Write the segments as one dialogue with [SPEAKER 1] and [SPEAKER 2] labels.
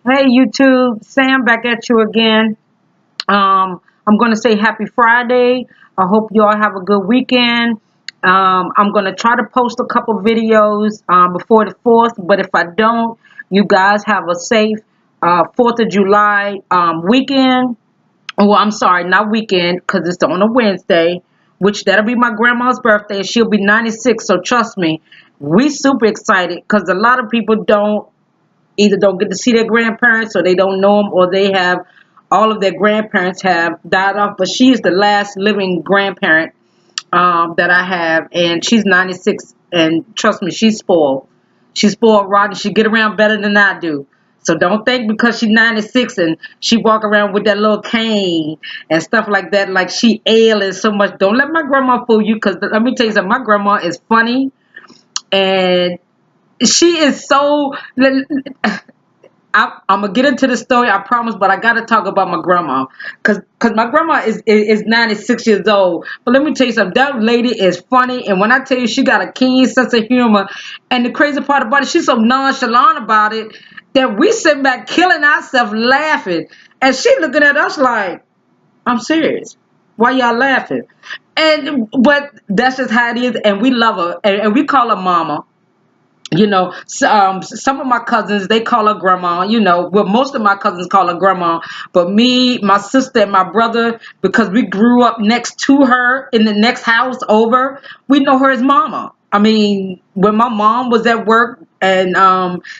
[SPEAKER 1] Hey YouTube, Sam back at you again. I'm going to say happy Friday. I hope you all have a good weekend. I'm going to try to post a couple videos before the 4th, but if I don't, you guys have a safe 4th of July weekend. Well, I'm sorry, not weekend, because it's on a Wednesday, which that'll be my grandma's birthday, and she'll be 96, so trust me, we super excited, because a lot of people don't get to see their grandparents, or they don't know them, or they have all of their grandparents have died off. But she is the last living grandparent that I have, and she's 96. And trust me, she's spoiled. She's spoiled rotten. She get around better than I do. So don't think because she's 96 and she walk around with that little cane and stuff like that, like she ailing so much. Don't let my grandma fool you, because let me tell you something. My grandma is funny, and she is so. I'm gonna get into the story, I promise, but I gotta talk about my grandma, cause my grandma is 96 years old. But let me tell you something, that lady is funny, and when I tell you she got a keen sense of humor, and the crazy part about it, she's so nonchalant about it that we sitting back killing ourselves laughing, and she looking at us like, I'm serious. Why y'all laughing? But that's just how it is, and we love her, and we call her mama. Some of my cousins, they call her grandma. Well, most of my cousins call her grandma, but me, my sister, and my brother, because we grew up next to her in the next house over, we know her as mama. I mean, when my mom was at work and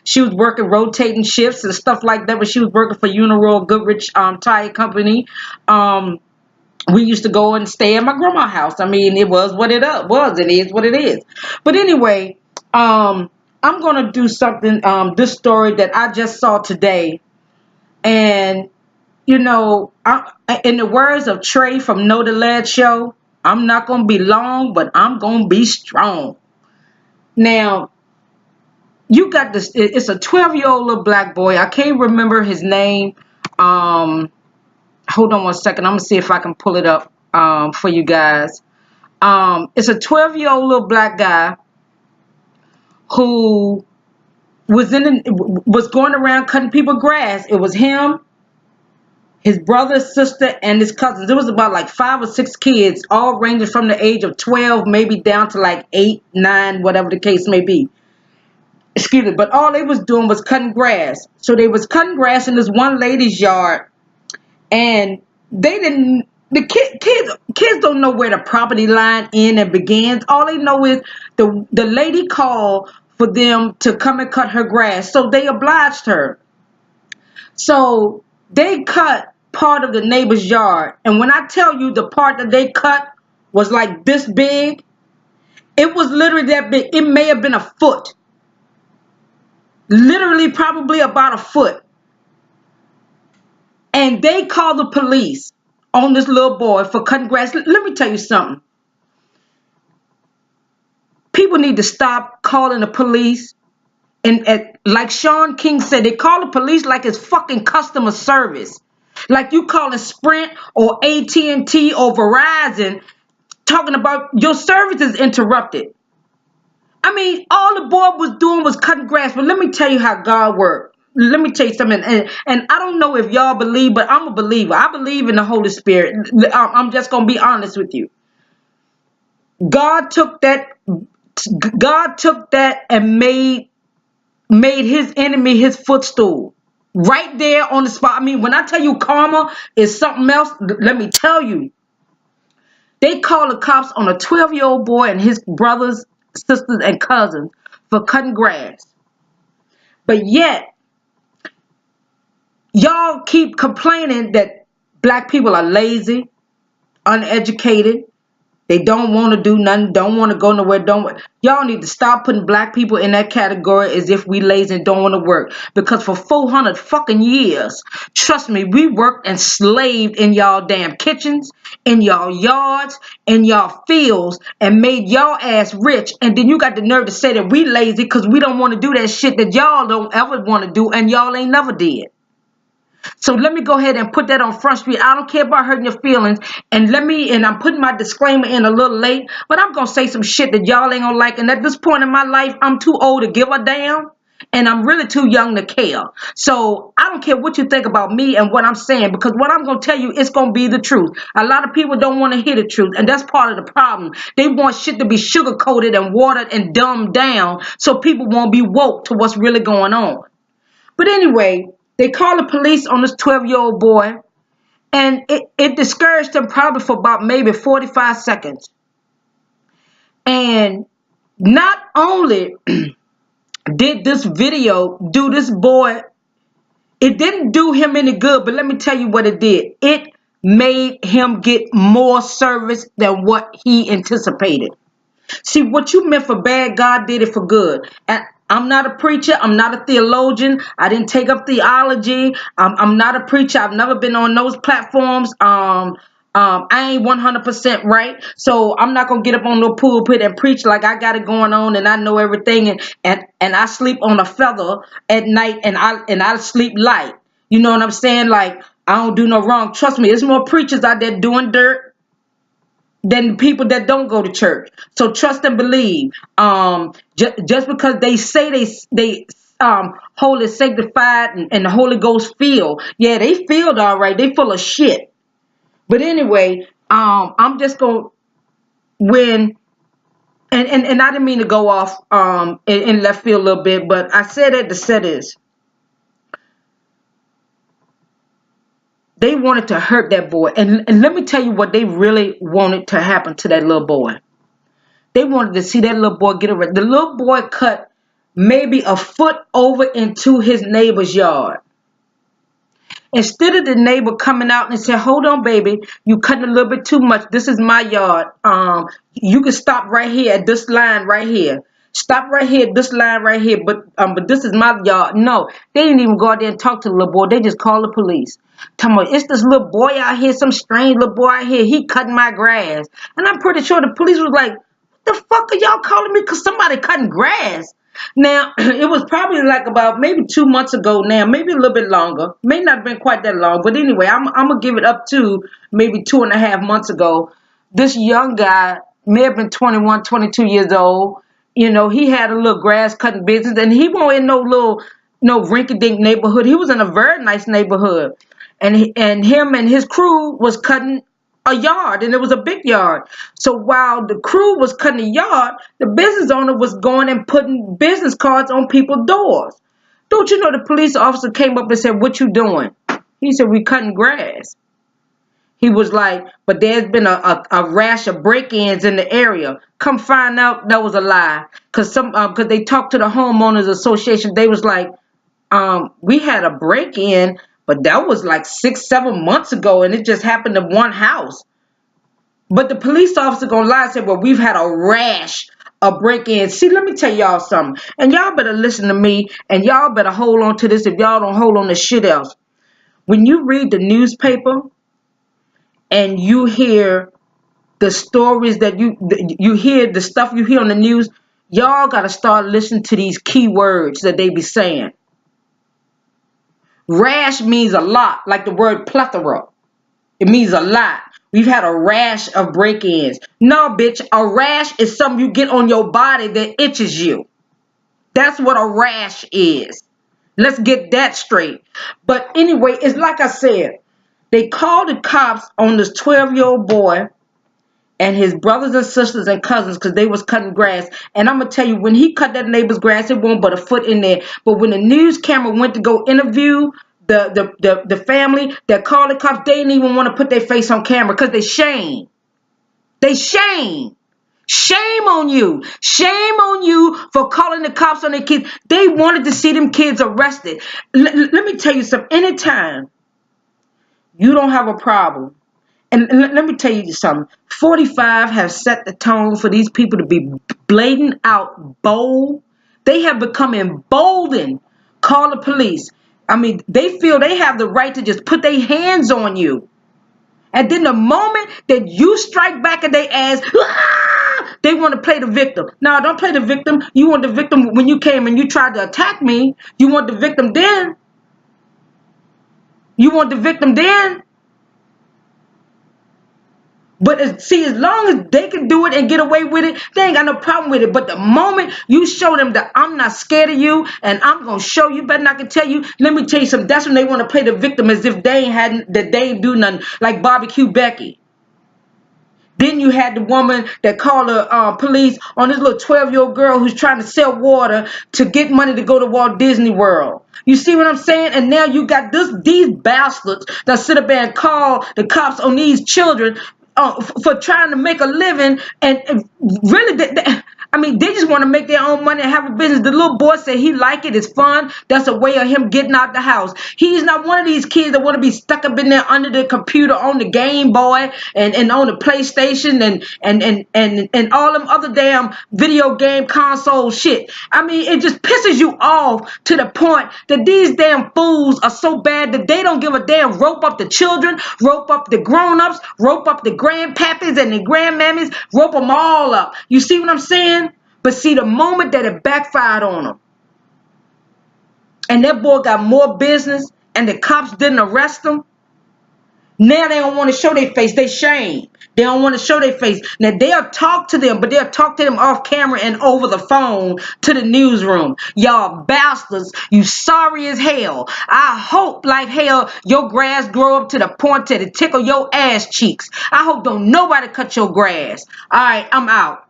[SPEAKER 1] she was working rotating shifts and stuff like that, when she was working for Uniroyal Goodrich Tire Company, we used to go and stay at my grandma's house. I mean, it was what it was. It is what it is. But anyway, I'm going to do something, this story that I just saw today. And, in the words of Trey from Know the Lad Show, I'm not going to be long, but I'm going to be strong. Now, you got this. It's a 12-year-old little black boy. I can't remember his name. Hold on one second. I'm going to see if I can pull it up for you guys. It's a 12-year-old little black guy who was going around cutting people grass. It was him, his brother, sister, and his cousins. It was about like 5 or 6 kids, all ranging from the age of 12, maybe down to like 8, 9, whatever the case may be. Excuse me, but all they was doing was cutting grass. So they was cutting grass in this one lady's yard, and they didn't. The kids don't know where the property line ends and begins. All they know is the lady called for them to come and cut her grass, so they obliged her. So they cut part of the neighbor's yard, and when I tell you the part that they cut was like this big, it was literally that big. It may have been a foot, literally probably about a foot. And they called the police on this little boy for cutting grass. Let me tell you something. People need to stop calling the police. And like Sean King said, they call the police like it's fucking customer service. Like you calling Sprint or AT&T or Verizon talking about your service is interrupted. I mean, all the boy was doing was cutting grass. But let me tell you how God worked. Let me tell you something. And I don't know if y'all believe, but I'm a believer. I believe in the Holy Spirit. I'm just going to be honest with you. God took that. God took that and made his enemy his footstool. Right there on the spot. I mean, when I tell you karma is something else, let me tell you. They called the cops on a 12-year-old boy and his brothers, sisters, and cousins for cutting grass. But yet, y'all keep complaining that black people are lazy, uneducated. They don't want to do nothing, don't want to go nowhere. Y'all need to stop putting black people in that category as if we lazy and don't want to work. Because for 400 fucking years, trust me, we worked and slaved in y'all damn kitchens, in y'all yards, in y'all fields, and made y'all ass rich. And then you got the nerve to say that we lazy because we don't want to do that shit that y'all don't ever want to do and y'all ain't never did. So let me go ahead and put that on Front Street. I don't care about hurting your feelings. And I'm putting my disclaimer in a little late, but I'm going to say some shit that y'all ain't going to like. And at this point in my life, I'm too old to give a damn. And I'm really too young to care. So I don't care what you think about me and what I'm saying, because what I'm going to tell you, it's going to be the truth. A lot of people don't want to hear the truth, and that's part of the problem. They want shit to be sugar-coated and watered and dumbed down so people won't be woke to what's really going on. But anyway, they called the police on this 12-year-old boy, and it discouraged him probably for about maybe 45 seconds. And not only did this video do this boy, it didn't do him any good, but let me tell you what it did. It made him get more service than what he anticipated. See, what you meant for bad, God did it for good. And I'm not a preacher. I'm not a theologian. I didn't take up theology. I'm not a preacher. I've never been on those platforms. I ain't 100% right. So I'm not going to get up on no pulpit and preach like I got it going on and I know everything. And I sleep on a feather at night and I sleep light. You know what I'm saying? Like, I don't do no wrong. Trust me, there's more preachers out there doing dirt than people that don't go to church. So trust and believe. Just because they say they holy, sanctified, and the Holy Ghost filled, yeah, they filled all right. They full of shit. But anyway, I'm just gonna when and I didn't mean to go off in left field a little bit, but I said it to say this. They wanted to hurt that boy, and let me tell you what they really wanted to happen to that little boy. They wanted to see that little boy get arrested. The little boy cut maybe a foot over into his neighbor's yard. Instead of the neighbor coming out and say, "Hold on, baby, you cutting a little bit too much. This is my yard. You can stop right here at this line right here. Stop right here at this line right here. But this is my yard." No, they didn't even go out there and talk to the little boy. They just called the police. Tell me, it's this little boy out here, some strange little boy out here. He cutting my grass, and I'm pretty sure the police was like, "The fuck are y'all calling me? Cause somebody cutting grass?" Now, it was probably like about maybe 2 months ago now, maybe a little bit longer. May not have been quite that long. But anyway, I'm going to give it up to maybe 2.5 months ago. This young guy may have been 21, 22 years old. You know, he had a little grass cutting business. And he wasn't in no rinky-dink neighborhood. He was in a very nice neighborhood. And him and his crew was cutting a yard, and it was a big yard. So while the crew was cutting the yard, the business owner was going and putting business cards on people's doors. Don't you know the police officer came up and said, "What you doing?" He said, "We cutting grass." He was like, "But there's been a rash of break-ins in the area." Come find out that was a lie. Cause they talked to the homeowners association. They was like, "We had a break-in, but that was like 6-7 months ago, and it just happened to one house." But the police officer gonna lie and say, "Well, we've had a rash of break-ins." See, let me tell y'all something. And y'all better listen to me, and y'all better hold on to this if y'all don't hold on to shit else. When you read the newspaper and you hear the stories that you hear the stuff you hear on the news, y'all gotta start listening to these key words that they be saying. Rash means a lot, like the word plethora. It means a lot. We've had a rash of break-ins. No, bitch, a rash is something you get on your body that itches you. That's what a rash is. Let's get that straight. But anyway, it's like I said, they called the cops on this 12-year-old boy and his brothers and sisters and cousins because they was cutting grass. And I'm going to tell you, when he cut that neighbor's grass, it wasn't but a foot in there. But when the news camera went to go interview the family that called the cops, they didn't even want to put their face on camera because they shame. They shame. Shame on you. Shame on you for calling the cops on their kids. They wanted to see them kids arrested. Let me tell you something. Anytime you don't have a problem, and let me tell you something. 45 have set the tone for these people to be blatant out bold. They have become emboldened. Call the police. I mean, they feel they have the right to just put their hands on you. And then the moment that you strike back at their ass, they want to play the victim. No, don't play the victim. You want the victim when you came and you tried to attack me. You want the victim then. You want the victim then. But see, as long as they can do it and get away with it, they ain't got no problem with it. But the moment you show them that I'm not scared of you and I'm gonna show you better than I can tell you, let me tell you something. That's when they want to play the victim as if they ain't do nothing, like Barbecue Becky. Then you had the woman that called the police on this little 12-year-old girl who's trying to sell water to get money to go to Walt Disney World. You see what I'm saying? And now you got these bastards that sit up there and call the cops on these children for trying to make a living. And really, they just want to make their own money and have a business. The little boy said he like it. It's fun. That's a way of him getting out the house. He's not one of these kids that want to be stuck up in there under the computer on the Game Boy and on the PlayStation and all them other damn video game console shit. I mean, it just pisses you off to the point that these damn fools are so bad that they don't give a damn. Rope up the children, rope up the grown-ups, rope up the grandpappies and the grandmammies, rope them all up. You see what I'm saying? But see, the moment that it backfired on them and that boy got more business and the cops didn't arrest him, now they don't want to show their face. They shame. They don't want to show their face. Now they'll talk to them, but they'll talk to them off camera and over the phone to the newsroom. Y'all bastards, you sorry as hell. I hope like hell your grass grow up to the point that it tickle your ass cheeks. I hope don't nobody cut your grass. All right, I'm out.